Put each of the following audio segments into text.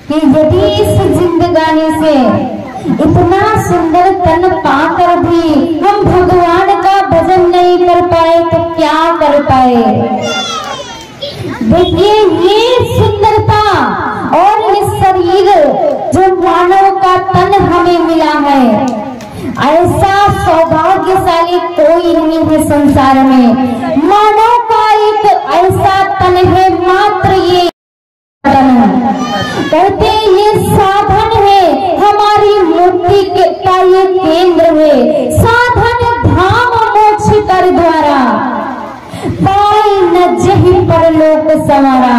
कि यदि इस जिंदगानी से इतना सुंदर तन पाकर भी हम भगवान का भजन नहीं कर पाए तो क्या कर पाए। देखिए ये सुंदरता और ये शरीर जो मानव का तन हमें मिला है, ऐसा सौभाग्यशाली कोई नहीं है संसार में। मानव का एक ऐसा तन है, मात्र ये कहते ये साधन है, हमारी मुक्ति का ये केंद्र है। साधन धाम मोक्ष कर द्वारा, पाई न जहि परलोक संवारा।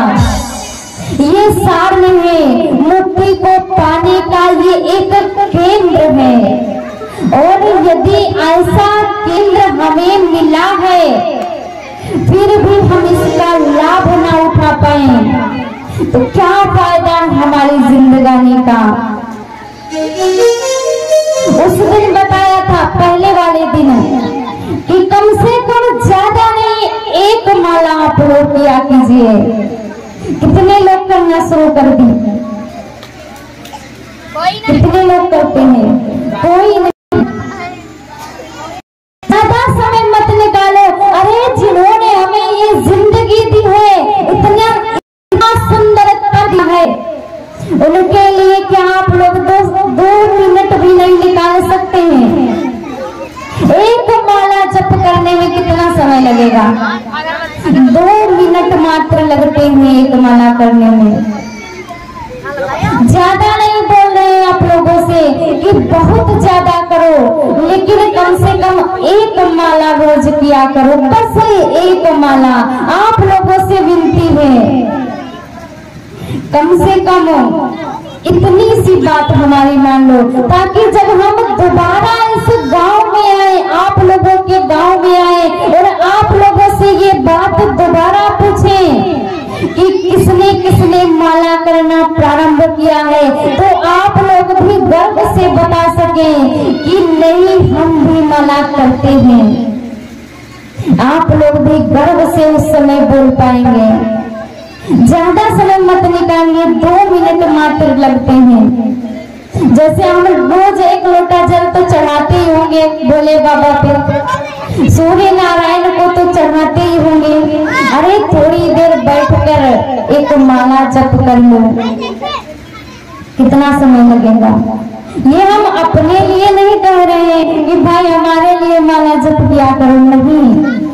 ये साधन है, मुक्ति को पाने का ये एक केंद्र है। और यदि ऐसा केंद्र हमें मिला है फिर भी हम इसका लाभ ना उठा पाए तो क्या फायदा हमारी जिंदगानी का। उस दिन बताया था पहले वाले दिन कि कम से कम ज्यादा नहीं एक माला आप लोग किया कीजिए। कितने लोग करना शुरू कर दी? कितने लोग करते हैं? कोई नहीं। ज्यादा समय मत निकालो। अरे जिन्होंने हमें ये जिंदगी दी है, इतना सुंदर दी है, उनके लिए क्या आप लोग दो मिनट भी नहीं निकाल सकते हैं? एक माला जप करने में कितना समय लगेगा? 2 मिनट मात्र लगते हैं एक माला करने में। ज्यादा नहीं बोल रहे हैं आप लोगों से कि बहुत ज्यादा करो, लेकिन कम से कम एक माला रोज किया करो। बस एक माला आप लोगों से विनती है, कम से कम इतनी सी बात हमारी मान लो, ताकि जब हम दोबारा इस गांव में आए, आप लोगों के गांव में आए और आप लोगों से ये बात दोबारा पूछें कि किसने किसने माला करना प्रारंभ किया है, तो आप लोग भी गर्व से बता सकें कि नहीं हम भी माला करते हैं। आप लोग भी गर्व से उस समय बोल पाएंगे। ज्यादा समय मत निकालिए, 2 मिनट मात्र लगते हैं। जैसे हम रोज 1 लोटा जल तो चढ़ाते ही होंगे भोले बाबा पे, सूर्य नारायण को तो चढ़ाते ही होंगे। अरे थोड़ी देर बैठकर एक माला जप कर लो, कितना समय लगेगा। ये हम अपने लिए नहीं कह रहे हैं कि भाई हमारे लिए माला जप किया करो, नहीं।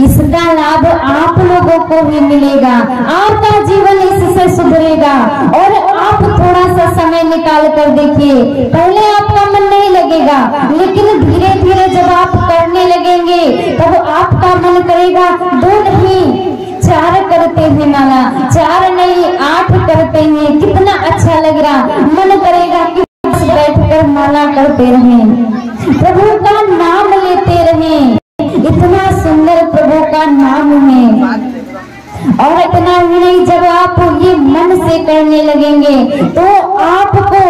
इसका लाभ आप लोगों को भी मिलेगा, आपका जीवन इससे सुधरेगा। और आप थोड़ा सा समय निकाल कर देखिए, पहले आपका मन नहीं लगेगा, लेकिन धीरे धीरे जब आप करने लगेंगे तब आपका मन करेगा 2 नहीं 4 करते हैं माला, 4 नहीं 8 करते हैं, कितना अच्छा लगेगा। मन करेगा कि बैठकर माला करते रहें, प्रभु का नाम लेते रहें। इतना सुंदर प्रभु का नाम है। और इतना ही नहीं, जब आप ये मन से करने लगेंगे तो आपको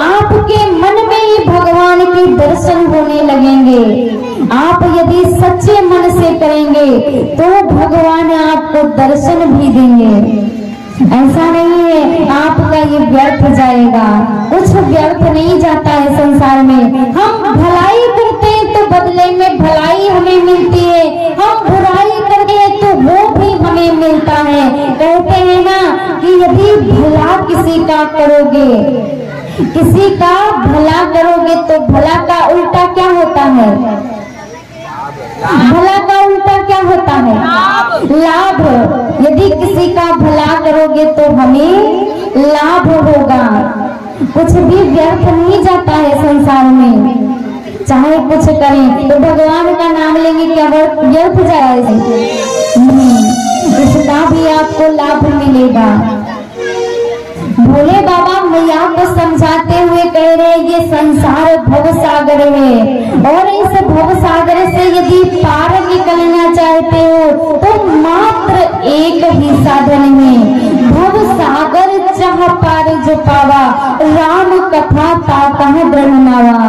आपके मन में ही भगवान के दर्शन होने लगेंगे। आप यदि सच्चे मन से करेंगे तो भगवान आपको दर्शन भी देंगे। ऐसा नहीं है आपका ये व्यर्थ जाएगा, कुछ व्यर्थ नहीं जाता है संसार में। हम भलाई करते हैं तो बदले में भलाई हमें मिलती है, हम बुराई करते हैं तो वो भी हमें मिलता है। कहते हैं ना कि यदि भला किसी का करोगे, किसी का भला करोगे तो भला का उल्टा क्या होता है? भला का उल्टा क्या होता है? लाभ। यदि किसी का भला करोगे तो हमें लाभ होगा। कुछ भी व्यर्थ नहीं जाता है संसार में, चाहे कुछ करें तो भगवान का नाम लेंगे क्या व्यर्थ जाएगा? नहीं, इसका भी आपको लाभ मिलेगा। भोले बाबा मैया को समझाते हुए कह रहे ये संसार भव सागर है, और इस भव सागर से यदि पार निकलना चाहते हो तो मात्र एक ही साधन है। भव सागर चाह पार जो पावा, राम कथा ताकह दृढ़ मावा।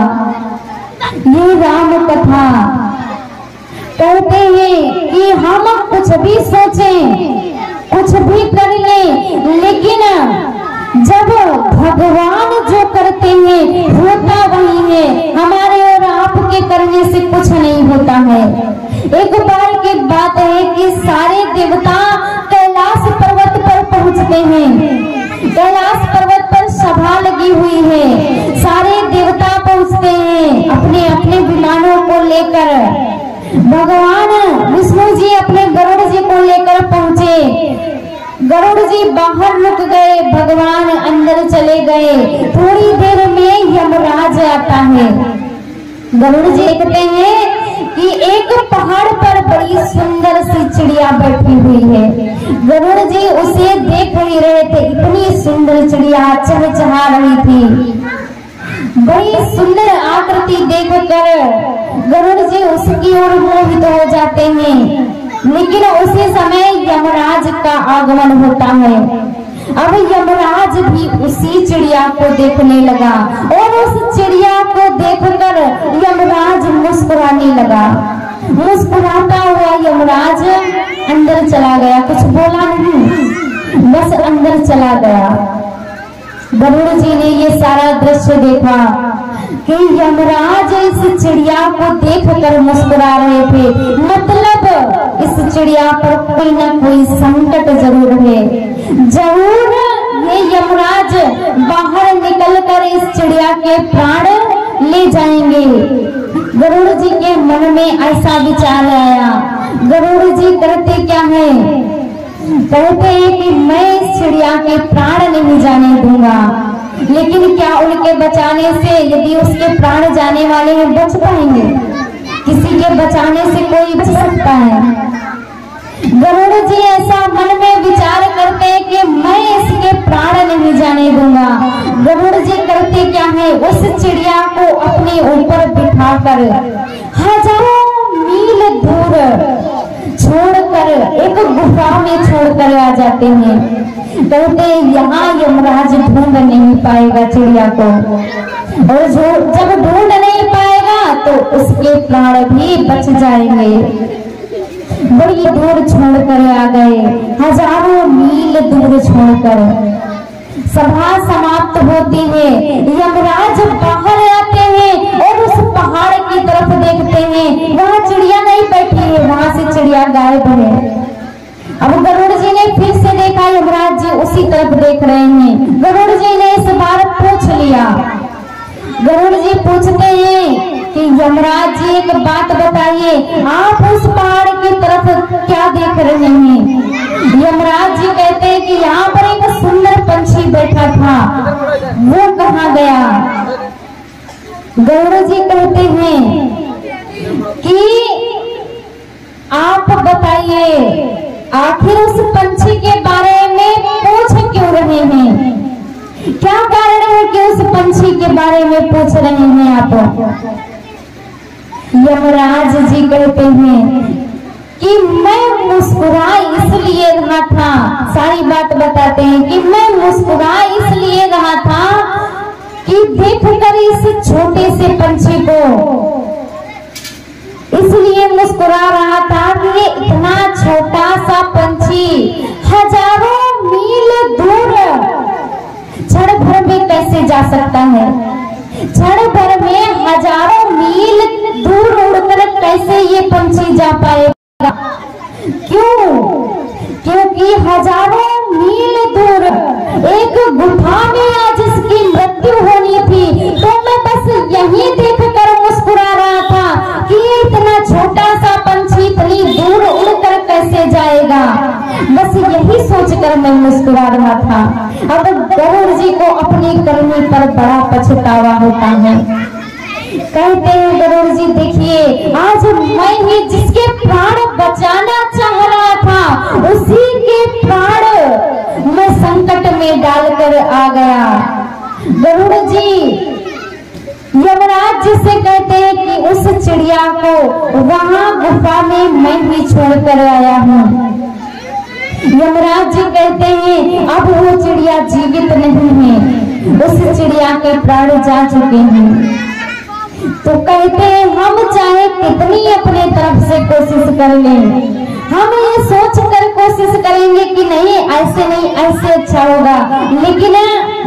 ये राम कथा कहते हैं कि हम कुछ भी सोचें, कुछ भी कर लें, लेकिन जब करते हैं होता वही है, हमारे और आपके करने से कुछ नहीं होता है। एक बार की बात है कि सारे देवता कैलाश पर्वत पर पहुंचते हैं। कैलाश पर्वत पर सभा लगी हुई है, सारे देवता पहुंचते हैं अपने अपने विमानों को लेकर। भगवान विष्णु जी अपने गरुड़ जी को लेकर पहुंचे। गरुड़ जी बाहर रुक गए, भगवान अंदर चले गए। थोड़ी देर में यमराज आता है। गरुड़ जी देखते हैं कि एक पहाड़ पर बड़ी सुंदर सी चिड़िया बैठी हुई है। गरुड़ जी उसे देख ही रहे थे, इतनी सुंदर चिड़िया चहचहा रही थी। बड़ी सुंदर आकृति देखकर गरुड़ जी उसकी ओर मोहित हो जाते हैं। लेकिन उसी समय यमराज का आगमन होता है। अब यमराज भी उसी चिड़िया को देखने लगा और उस चिड़िया को देखकर यमराज मुस्कुराने लगा। मुस्कुराता हुआ यमराज अंदर चला गया, कुछ बोला नहीं, बस अंदर चला गया। गरुड़ जी ने ये सारा दृश्य देखा कि यमराज इस चिड़िया को देखकर मुस्कुरा रहे थे, मतलब इस चिड़िया पर कोई ना कोई संकट जरूर है। जरूर ये यमराज बाहर निकलकर इस चिड़िया के प्राण ले जाएंगे। गरुड़ जी के मन में ऐसा विचार आया। गरुड़ जी करते क्या है, कहते हैं कि मैं इस चिड़िया के प्राण नहीं जाने दूंगा। लेकिन क्या उनके बचाने से, यदि उसके प्राण जाने वाले हैं, बच पाएंगे? किसी के बचाने से कोई बच सकता है? गरुड़ जी ऐसा मन में विचार करते हैं कि मैं इसके प्राण नहीं जाने दूंगा। गरुड़ जी करते क्या है, उस चिड़िया को अपने ऊपर बिठाकर हजारों मील दूर छोड़कर एक गुफा में छोड़कर आ जाते हैं। कहते यहाँ यमराज ढूंढ नहीं पाएगा चिड़िया को, और जब ढूंढ नहीं पाएगा तो उसके प्राण भी बच जाएंगे। बड़ी दूर छोड़कर आ गए, हजारों मील दूर छोड़कर। सभा समाप्त होती है, यमराज बाहर आते हैं और उस पहाड़ की तरफ देखते हैं, वहाँ चिड़िया नहीं बैठी है, वहाँ से चिड़िया गायब है। अब गरुड़ जी ने फिर से देखा, यमराज जी उसी तरफ देख रहे हैं। गरुड़ जी ने इस बार पूछ लिया। गरुड़ जी पूछते हैं कि यमराज जी एक बात बताइए, आप उस पहाड़ की तरफ क्या देख रहे हैं? यमराज जी कहते हैं कि यहाँ पर एक सुंदर पंछी बैठा था, वो कहाँ गया? गरुड़ जी कहते हैं कि आप बताइए, आखिर उस पंछी के बारे में पूछ क्यों रहे हैं? क्या कारण है कि उस पंछी के बारे में पूछ रहे हैं आप? यमराज जी कहते हैं कि मैं मुस्कुरा इसलिए रहा था, सारी बात बताते हैं कि मैं मुस्कुरा इसलिए रहा था कि देखकर इस छोटे से पंछी को, इसलिए मुस्कुरा रहा था कि ये इतना छोटा सा पंछी हजारों मील दूर क्षण भर में कैसे जा सकता है? क्षण भर में हजारों मील दूर उड़कर कैसे ये पंछी जा पाएगा? क्यों? क्योंकि हजारों मील दूर एक गुफा में आज इसकी मृत्यु होनी थी। तो मैं बस यही देखकर मुस्कुरा रहा था कि ये इतना छोटा सा पंछी इतनी दूर उड़कर कैसे जाएगा, बस यही सोचकर मैं मुस्कुरा रहा था। अब गरुड़ जी को अपनी करनी पर बड़ा पछतावा होता है। कहते हैं गरुड़ जी, देखिए आज मैं ही जिसके प्राण बचाना चाह रहा था, उसी के प्राण मैं संकट में डालकर आ गया। गरुड़ जी यमराज जी से कहते हैं कि उस चिड़िया को वहां गुफा में मैं ही छोड़कर आया हूँ। यमराज जी कहते हैं अब वो चिड़िया जीवित नहीं है, उस चिड़िया के प्राण जा चुके हैं। तो कहते हैं हम चाहे कितनी अपने तरफ से कोशिश कर लें, हम ये सोच कर कोशिश करेंगे कि नहीं ऐसे नहीं ऐसे अच्छा होगा, लेकिन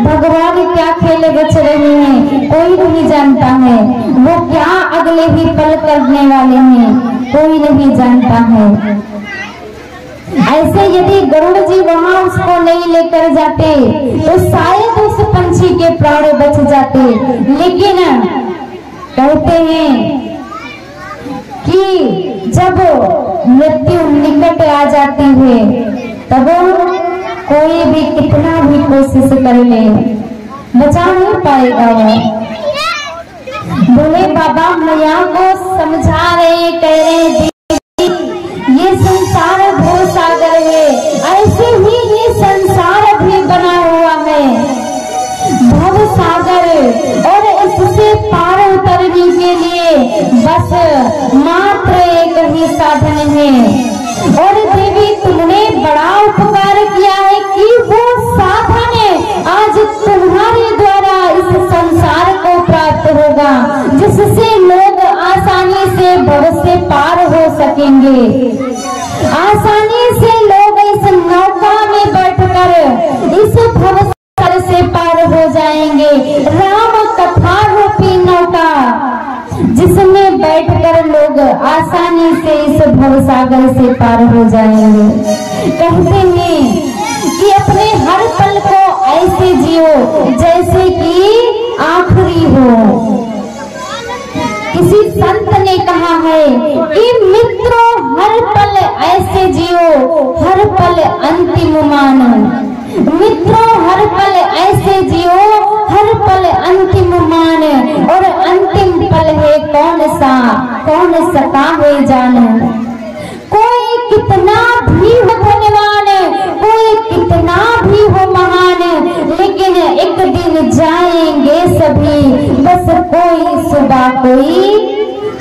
भगवान क्या खेल रच रहे हैं। कोई नहीं जानता है। वो क्या अगले ही पल करने वाले हैं, कोई नहीं जानता है। ऐसे यदि गरुड़ जी वहां उसको नहीं लेकर जाते तो शायद उस पंछी के प्राण बच जाते। लेकिन कहते हैं कि जब मृत्यु निकट आ जाती है तब कोई भी कितना भी कोशिश कर ले बचा नहीं पाएगा। वो बोले बाबा मैया को समझा रहे, कह रहे ये संसार भव सागर है, ऐसे ही ये संसार भी बना हुआ है भव सागर, और इससे पार उतरने के लिए बस मात्र एक ही साधन है। और देवी तुमने बड़ा उपकार किया है कि वो साधन आज तुम्हारे द्वारा इस संसार को प्राप्त होगा, जिससे लोग आसानी से भव से पार हो सकेंगे। आसानी से लोग इस नौका में बैठकर इस भव सागर से पार हो जाएंगे। राम कथा रूपी नौका जिसमें बैठकर लोग आसानी से इस भव सागर से पार हो जाएंगे। कहते हैं कि अपने हर पल को ऐसे जियो जैसे कि आखिरी हो। किसी संत ने कहा है कि मित्रों हर पल ऐसे जियो, हर पल अंतिम मानो। मित्रों हर पल ऐसे जियो, हर पल अंतिम मान, और अंतिम पल है कौन सका है जानो। कोई कितना भी हो धनवान, कोई कितना भी हो महान, लेकिन एक दिन जाएंगे सभी, बस कोई सुबह कोई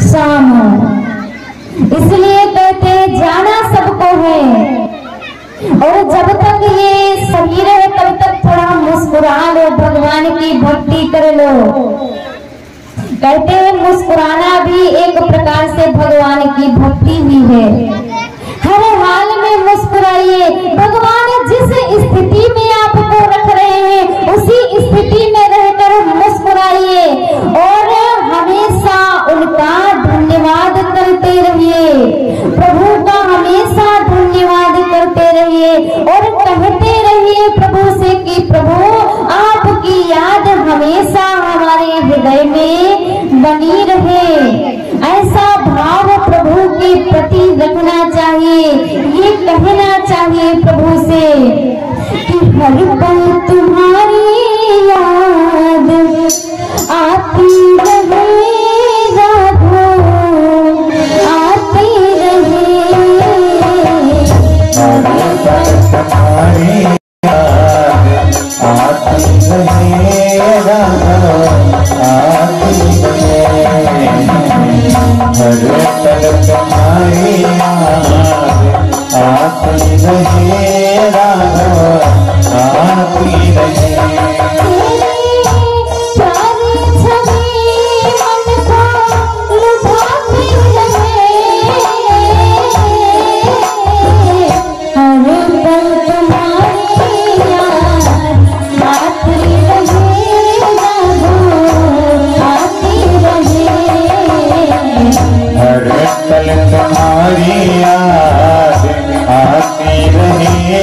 शाम। इसलिए कहते जाना सबको है, और जब तक ये शरीर है तब तक थोड़ा मुस्कुरा लो, भगवान की भक्ति कर लो। कहते हैं मुस्कुराना भी एक प्रकार से भगवान की भक्ति ही है। हर हाल में मुस्कुराइए। भगवान जिस स्थिति में आपको रख रहे हैं उसी स्थिति में रहकर मुस्कुराइए, और हमेशा उनका धन्यवाद करते रहिए। प्रभु का हमेशा धन्यवाद करते रहिए और कहते रहिए प्रभु से कि प्रभु आपकी याद हमेशा हमारे हृदय में बनी रहे। ऐसा भाव प्रभु के प्रति रखना चाहिए। ये कहना चाहिए प्रभु से कि हर पल तुम्हारी याद आती रहे, राधो आती रहे। हर पल तुम्हारी याद आती रहे, राधो आती रहे। हर पल तुम्हारी याद आती रहे, राधो आती रहे। तुम्हारी याद आती रहे,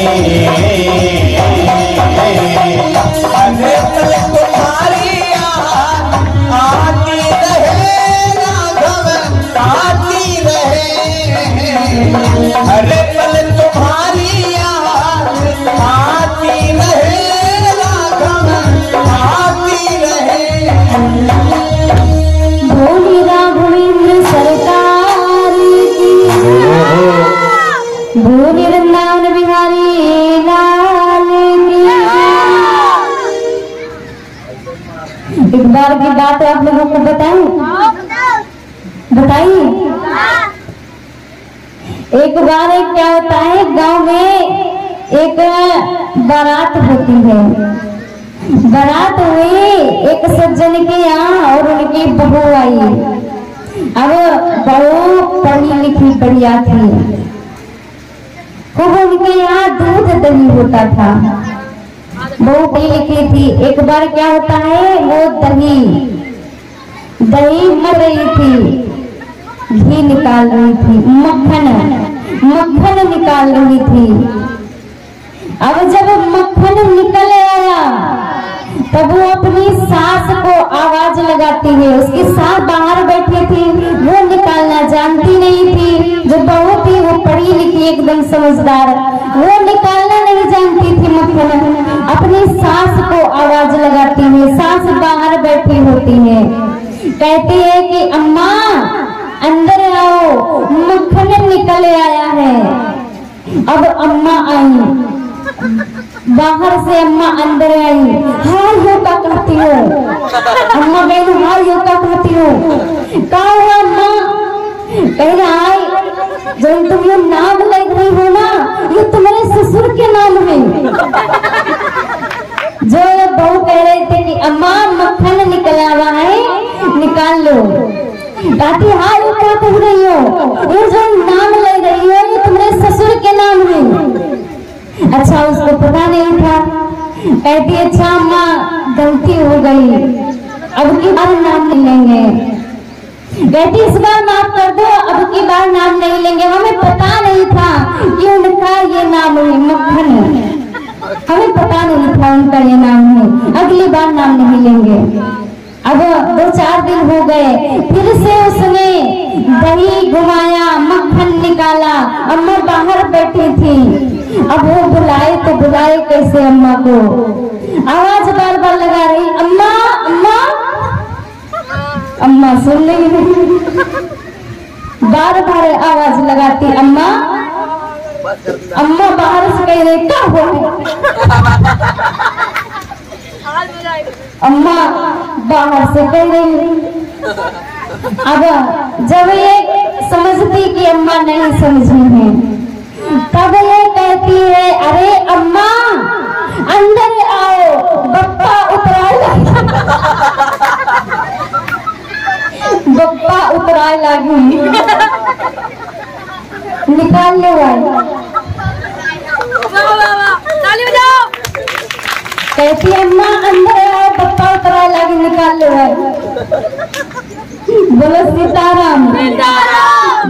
अरे पल तुम्हारी याद आती रहे राघव आती रहे। अरे पल तुम्हारी याद आती रहे राघव आती रहे। भोली राघवेंद्र सरकार की, भोली वृंदावन बिहारी लाल की। एक बार की बात आप लोगों को बताऊं, बताइए। एक बार क्या होता है, गांव में एक बारात होती है। बारात हुई एक सज्जन के यहाँ और उनकी बहू आई। अब बहू पढ़ी लिखी बढ़िया थी, खूब उनके यहाँ दूध दही होता था। बहू पढ़ी लिखी थी। एक बार क्या होता है, वो दही मर रही थी, घी निकाल रही थी, मक्खन निकाल रही थी। अब जब मक्खन निकल आया तब वो अपनी सास को आवाज लगाती है। उसकी सास बाहर बैठी थी, वो निकालना जानती नहीं थी। जो बहू थी वो पढ़ी लिखी एकदम समझदार, वो निकालना नहीं जानती थी मक्खन। अपनी सास को आवाज लगाती है, सास बाहर बैठी होती है, कहती है कि अम्मा अंदर आओ, मक्खन निकल आया है। अब अम्मा आई, बाहर से अम्मा अंदर आई, हाय हो का कहती हो। अम्मा बहन हाय हो का कहती हो, क्या हुआ अम्मा? कह रहा है जो तुम ये नाम लग रही हो ना, ये तुम्हारे ससुर के नाम है। जो बहू कह रहे थे कि अम्मा मक्खन निकला हुआ है, निकाल लो। कहती हाय हो क्या कह रही हो, ये जो नाम लग रही हो ये तुम्हारे ससुर के नाम है। अच्छा उसको पता नहीं था। कहती अच्छा अम्मा गलती हो गई, अब की बार नाम नहीं लेंगे। कहती इस बार माफ कर दो, अब की बार नाम नहीं लेंगे, हमें पता नहीं था कि उनका ये नाम है मक्खन, हमें पता नहीं था उनका ये नाम है, अगली बार नाम नहीं लेंगे। अब 2-4 दिन हो गए, फिर से उसने दही घुमाया, मक्खन निकाला। अम्मा बाहर बैठी थी, अब वो बुलाए तो बुलाए कैसे अम्मा को, आवाज बार बार लगा रही, अम्मा अम्मा। अम्मा सुन रही है, बार बार आवाज लगाती अम्मा। अम्मा बाहर से कह रही क्या हो। अम्मा बाहर से कह रही। अब जब ये समझती कि अम्मा नहीं समझी है, तब ये कहती है अरे अम्मा अंदर आओ, बप्पा उतराए बप्पा उतराए लगी, निकाल लो भाई। कहती अम्मा अंदर आओ, बप्पा उतराए लगी, निकाल लो भाई। बोलो सीताराम।